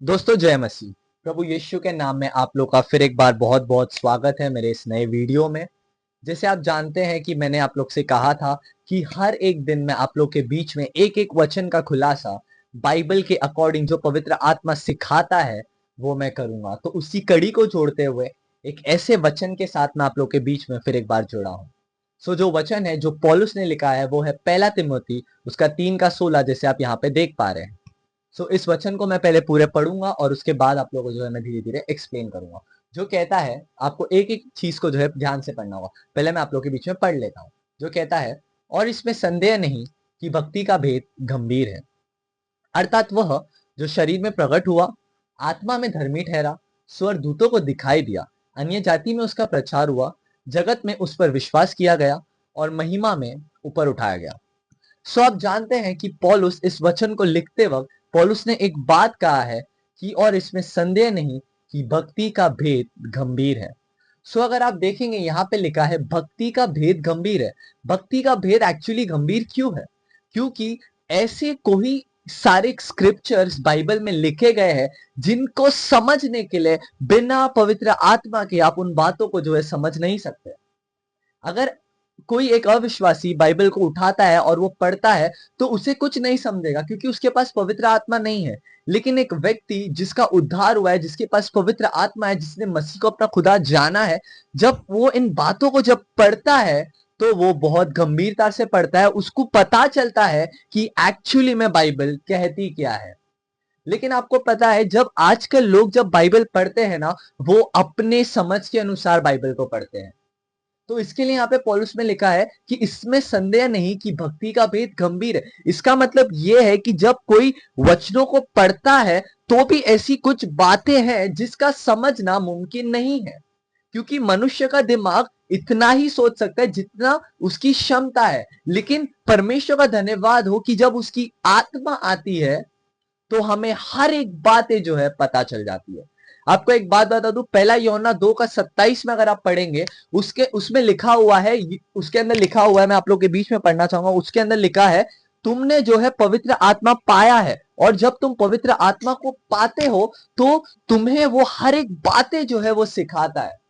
दोस्तों जय मसीह। प्रभु यीशु के नाम में आप लोग का फिर एक बार बहुत बहुत स्वागत है मेरे इस नए वीडियो में। जैसे आप जानते हैं कि मैंने आप लोग से कहा था कि हर एक दिन मैं आप लोग के बीच में एक एक वचन का खुलासा बाइबल के अकॉर्डिंग जो पवित्र आत्मा सिखाता है वो मैं करूंगा। तो उसी कड़ी को जोड़ते हुए एक ऐसे वचन के साथ मैं आप लोग के बीच में फिर एक बार जुड़ा हूं। जो वचन है जो पौलुस ने लिखा है वो है पहला तिमोथी उसका 3:16, जैसे आप यहाँ पे देख पा रहे हैं। इस वचन को मैं पहले पूरे पढ़ूंगा और उसके बाद आप लोगों को जो है मैं धीरे धीरे एक्सप्लेन करूंगा। जो कहता है, आपको एक एक चीज को जो है ध्यान से पढ़ना होगा। पहले मैं आप लोगों के बीच में पढ़ लेता हूँ। जो कहता है, और इसमें संदेह नहीं कि भक्ति का भेद गंभीर है, अर्थात वह जो शरीर में प्रकट हुआ, आत्मा में धर्मी ठहरा, स्वर दूतों को दिखाई दिया, अन्य जाति में उसका प्रचार हुआ, जगत में उस पर विश्वास किया गया और महिमा में ऊपर उठाया गया। आप जानते हैं कि पौलुस इस वचन को लिखते वक्त पौलुस ने एक बात कहा है कि और इसमें संदेह नहीं कि भक्ति का भेद गंभीर है। अगर आप देखेंगे यहाँ पे लिखा है भक्ति का भेद गंभीर है। भक्ति का भेद एक्चुअली गंभीर क्यों है? क्योंकि ऐसे कोई सारे स्क्रिप्चर्स बाइबल में लिखे गए हैं जिनको समझने के लिए बिना पवित्र आत्मा के आप उन बातों को जो है समझ नहीं सकते। अगर कोई एक अविश्वासी बाइबल को उठाता है और वो पढ़ता है तो उसे कुछ नहीं समझेगा, क्योंकि उसके पास पवित्र आत्मा नहीं है। लेकिन एक व्यक्ति जिसका उद्धार हुआ है, जिसके पास पवित्र आत्मा है, जिसने मसीह को अपना खुदा जाना है, जब वो इन बातों को जब पढ़ता है तो वो बहुत गंभीरता से पढ़ता है। उसको पता चलता है कि एक्चुअली में बाइबल कहती क्या है। लेकिन आपको पता है, जब आजकल लोग जब बाइबल पढ़ते हैं ना, वो अपने समझ के अनुसार बाइबल को पढ़ते हैं। तो इसके लिए यहाँ पे पौलुस में लिखा है कि इसमें संदेह नहीं कि भक्ति का भेद गंभीर है। इसका मतलब यह है कि जब कोई वचनों को पढ़ता है तो भी ऐसी कुछ बातें हैं जिसका समझना मुमकिन नहीं है, क्योंकि मनुष्य का दिमाग इतना ही सोच सकता है जितना उसकी क्षमता है। लेकिन परमेश्वर का धन्यवाद हो कि जब उसकी आत्मा आती है तो हमें हर एक बातें जो है पता चल जाती है। आपको एक बात बता दूं, पहला यूहन्ना 2:27 में अगर आप पढ़ेंगे, उसमें लिखा हुआ है, उसके अंदर लिखा हुआ है, मैं आप लोग के बीच में पढ़ना चाहूंगा। उसके अंदर लिखा है, तुमने जो है पवित्र आत्मा पाया है, और जब तुम पवित्र आत्मा को पाते हो तो तुम्हें वो हर एक बातें जो है वो सिखाता है।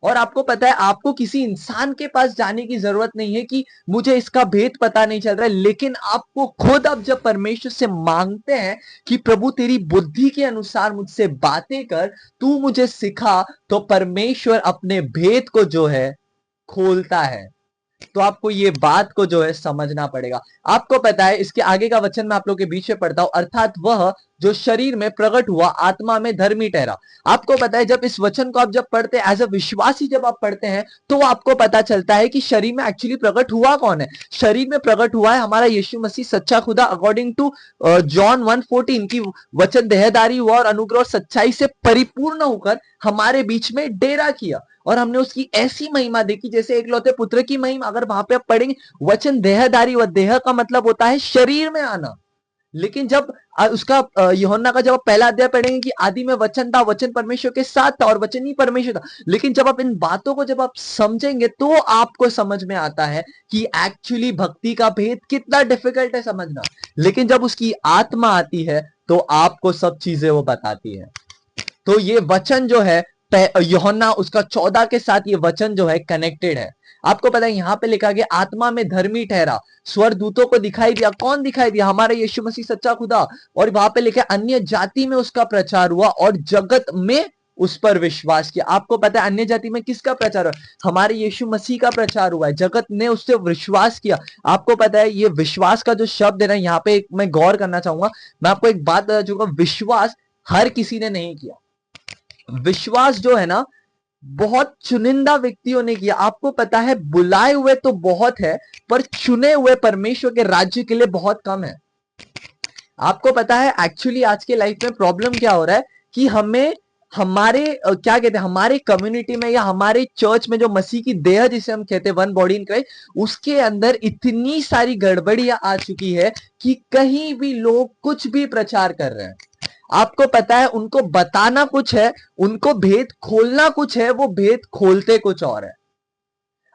और आपको पता है, आपको किसी इंसान के पास जाने की जरूरत नहीं है कि मुझे इसका भेद पता नहीं चल रहा है। लेकिन आपको खुद, आप जब परमेश्वर से मांगते हैं कि प्रभु तेरी बुद्धि के अनुसार मुझसे बातें कर, तू मुझे सिखा, तो परमेश्वर अपने भेद को जो है खोलता है। तो आपको ये बात को जो है समझना पड़ेगा। आपको पता है, इसके आगे का वचन मैं आप लोग के बीच में पढ़ता हूं, अर्थात वह जो शरीर में प्रकट हुआ, आत्मा में धर्मी ठहरा। आपको पता है, जब इस वचन को आप जब पढ़ते हैं, एज अ विश्वासी जब आप पढ़ते हैं, तो आपको पता चलता है कि शरीर में एक्चुअली प्रकट हुआ कौन है। शरीर में प्रकट हुआ है हमारा यीशु मसीह सच्चा खुदा, अकॉर्डिंग टू जॉन 1:14 की वचन देहधारी हुआ और अनुग्रह और सच्चाई से परिपूर्ण होकर हमारे बीच में डेरा किया, और हमने उसकी ऐसी महिमा देखी जैसे एकलौते पुत्र की महिमा। अगर वहां पे आप पढ़ेंगे, वचन देहधारी, व देह का मतलब होता है शरीर में आना। लेकिन जब उसका यूहन्ना का जब आप पहला अध्याय पढ़ेंगे कि आदि में वचन था, वचन परमेश्वर के साथ था और वचन ही परमेश्वर था। लेकिन जब आप इन बातों को जब आप समझेंगे तो आपको समझ में आता है कि एक्चुअली भक्ति का भेद कितना डिफिकल्ट है समझना। लेकिन जब उसकी आत्मा आती है तो आपको सब चीजें वो बताती है। तो ये वचन जो है, यूहन्ना उसका 14 के साथ ये वचन जो है कनेक्टेड है। आपको पता है, यहां पे लिखा गया आत्मा में धर्मी ठहरा, स्वर दूतों को दिखाई दिया। कौन दिखाई दिया? हमारा यीशु मसीह सच्चा खुदा। और वहां पे लिखा अन्य जाति में उसका प्रचार हुआ और जगत में उस पर विश्वास किया। आपको पता है अन्य जाति में किसका प्रचार हुआ? हमारे यीशु मसीह का प्रचार हुआ है, जगत ने उससे विश्वास किया। आपको पता है, ये विश्वास का जो शब्द है ना, यहाँ पे मैं गौर करना चाहूंगा। मैं आपको एक बात बता चुका, विश्वास हर किसी ने नहीं किया। विश्वास जो है ना, बहुत चुनिंदा व्यक्तियों ने किया। आपको पता है, बुलाए हुए तो बहुत है, पर चुने हुए परमेश्वर के राज्य के लिए बहुत कम है। आपको पता है, एक्चुअली आज के लाइफ में प्रॉब्लम क्या हो रहा है कि हमें हमारे क्या कहते हैं, हमारे कम्युनिटी में या हमारे चर्च में जो मसीह की देह जिसे हम कहते हैं, वन बॉडी इन क्राइस्ट, उसके अंदर इतनी सारी गड़बड़ियां आ चुकी है कि कहीं भी लोग कुछ भी प्रचार कर रहे हैं। आपको पता है, उनको बताना कुछ है, उनको भेद खोलना कुछ है, वो भेद खोलते कुछ और है।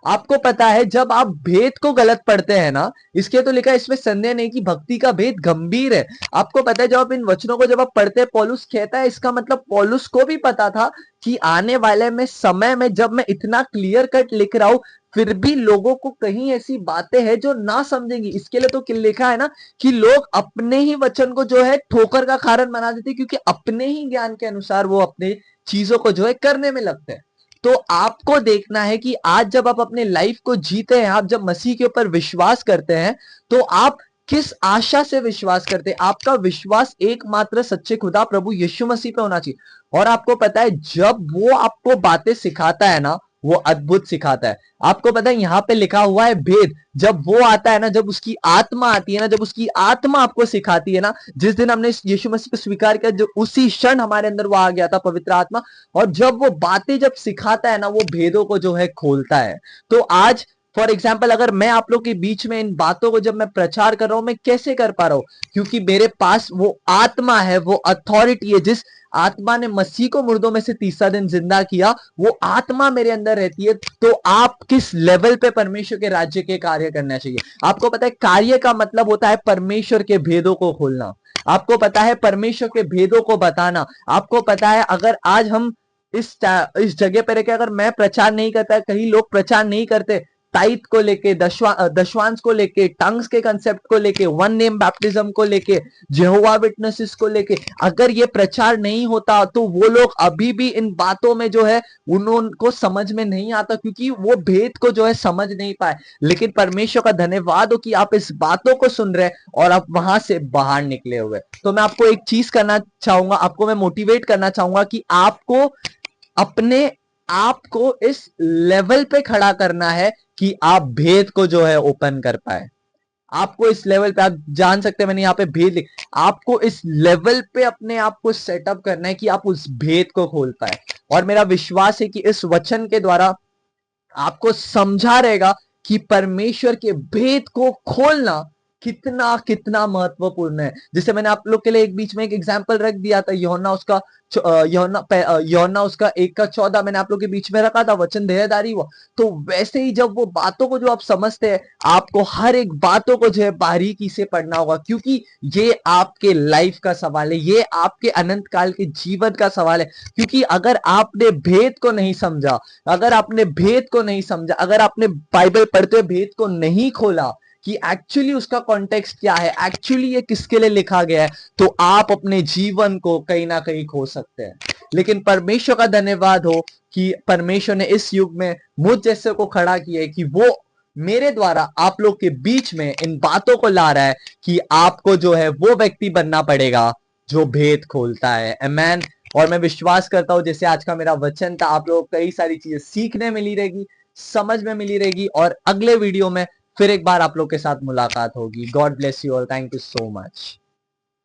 आपको पता है जब आप भेद को गलत पढ़ते हैं ना, इसके तो लिखा है इसमें संदेह नहीं कि भक्ति का भेद गंभीर है। आपको पता है जब आप इन वचनों को जब आप पढ़ते हैं, पौलुस कहता है, इसका मतलब पौलुस को भी पता था कि आने वाले में समय में जब मैं इतना क्लियर कट लिख रहा हूं, फिर भी लोगों को कहीं ऐसी बातें हैं जो ना समझेंगी। इसके लिए तो लिखा है ना कि लोग अपने ही वचन को जो है ठोकर का कारण बना देते, क्योंकि अपने ही ज्ञान के अनुसार वो अपने चीजों को जो है करने में लगते हैं। तो आपको देखना है कि आज जब आप अपने लाइफ को जीते हैं, आप जब मसीह के ऊपर विश्वास करते हैं, तो आप किस आशा से विश्वास करते हैं। आपका विश्वास एकमात्र सच्चे खुदा प्रभु यीशु मसीह पे होना चाहिए। और आपको पता है जब वो आपको बातें सिखाता है ना, वो अद्भुत सिखाता है। आपको पता है यहाँ पे लिखा हुआ है भेद, जब वो आता है ना, जब उसकी आत्मा आती है ना, जब उसकी आत्मा आपको सिखाती है ना, जिस दिन हमने यीशु मसीह को स्वीकार किया, जो उसी क्षण हमारे अंदर वो आ गया था पवित्र आत्मा। और जब वो बातें जब सिखाता है ना, वो भेदों को जो है खोलता है। तो आज फॉर एग्जाम्पल अगर मैं आप लोग के बीच में इन बातों को जब मैं प्रचार कर रहा हूं, मैं कैसे कर पा रहा हूं? क्योंकि मेरे पास वो आत्मा है, वो अथॉरिटी है। जिस आत्मा ने मसीह को मुर्दों में से तीसरा दिन जिंदा किया, वो आत्मा मेरे अंदर रहती है। तो आप किस लेवल पे परमेश्वर के राज्य के कार्य करना चाहिए? आपको पता है कार्य का मतलब होता है परमेश्वर के भेदों को खोलना। आपको पता है परमेश्वर के भेदों को बताना। आपको पता है अगर आज हम इस जगह पर रह अगर मैं प्रचार नहीं करता, कहीं लोग प्रचार नहीं करते टाइट को लेके, दशवांश को लेके, टंग्स के कंसेप्ट को लेके, वन नेम बैप्टिज्म को लेके, जेहोवा विटनेसेस को लेके, अगर ये प्रचार नहीं होता तो वो लोग अभी भी इन बातों में जो है उनको समझ में नहीं आता, क्योंकि वो भेद को जो है समझ नहीं पाए। लेकिन परमेश्वर का धन्यवाद हो कि आप इस बातों को सुन रहे और आप वहां से बाहर निकले हुए। तो मैं आपको एक चीज करना चाहूंगा, आपको मैं मोटिवेट करना चाहूंगा कि आपको अपने आप को इस लेवल पे खड़ा करना है कि आप भेद को जो है ओपन कर पाए। आपको इस लेवल पे, आप जान सकते हैं मैंने यहाँ पे भेद लिख, आपको इस लेवल पे अपने आप को सेटअप करना है कि आप उस भेद को खोल पाए। और मेरा विश्वास है कि इस वचन के द्वारा आपको समझा रहेगा कि परमेश्वर के भेद को खोलना कितना कितना महत्वपूर्ण है। जैसे मैंने आप लोग के लिए एक बीच में एक एग्जांपल रख दिया था, यूहन्ना उसका यूहन्ना उसका 1:14 मैंने आप लोग के बीच में रखा था, वचन देहधारी हुआ। तो वैसे ही जब वो बातों को जो आप समझते हैं, आपको हर एक बातों को जो है बारीकी से पढ़ना होगा, क्योंकि ये आपके लाइफ का सवाल है, ये आपके अनंत काल के जीवन का सवाल है। क्योंकि अगर आपने भेद को नहीं समझा, अगर आपने भेद को नहीं समझा, अगर आपने बाइबल पढ़ते हुए भेद को नहीं खोला कि एक्चुअली उसका कॉन्टेक्स्ट क्या है, एक्चुअली ये किसके लिए लिखा गया है, तो आप अपने जीवन को कहीं ना कहीं खो सकते हैं। लेकिन परमेश्वर का धन्यवाद हो कि परमेश्वर ने इस युग में मुझ जैसे को खड़ा किया है कि वो मेरे द्वारा आप लोग के बीच में इन बातों को ला रहा है कि आपको जो है वो व्यक्ति बनना पड़ेगा जो भेद खोलता है। आमेन। और मैं विश्वास करता हूं जैसे आज का मेरा वचन था, आप लोग कई सारी चीजें सीखने मिली रहेगी, समझ में मिली रहेगी, और अगले वीडियो में फिर एक बार आप लोग के साथ मुलाकात होगी। God bless you all, thank you so much.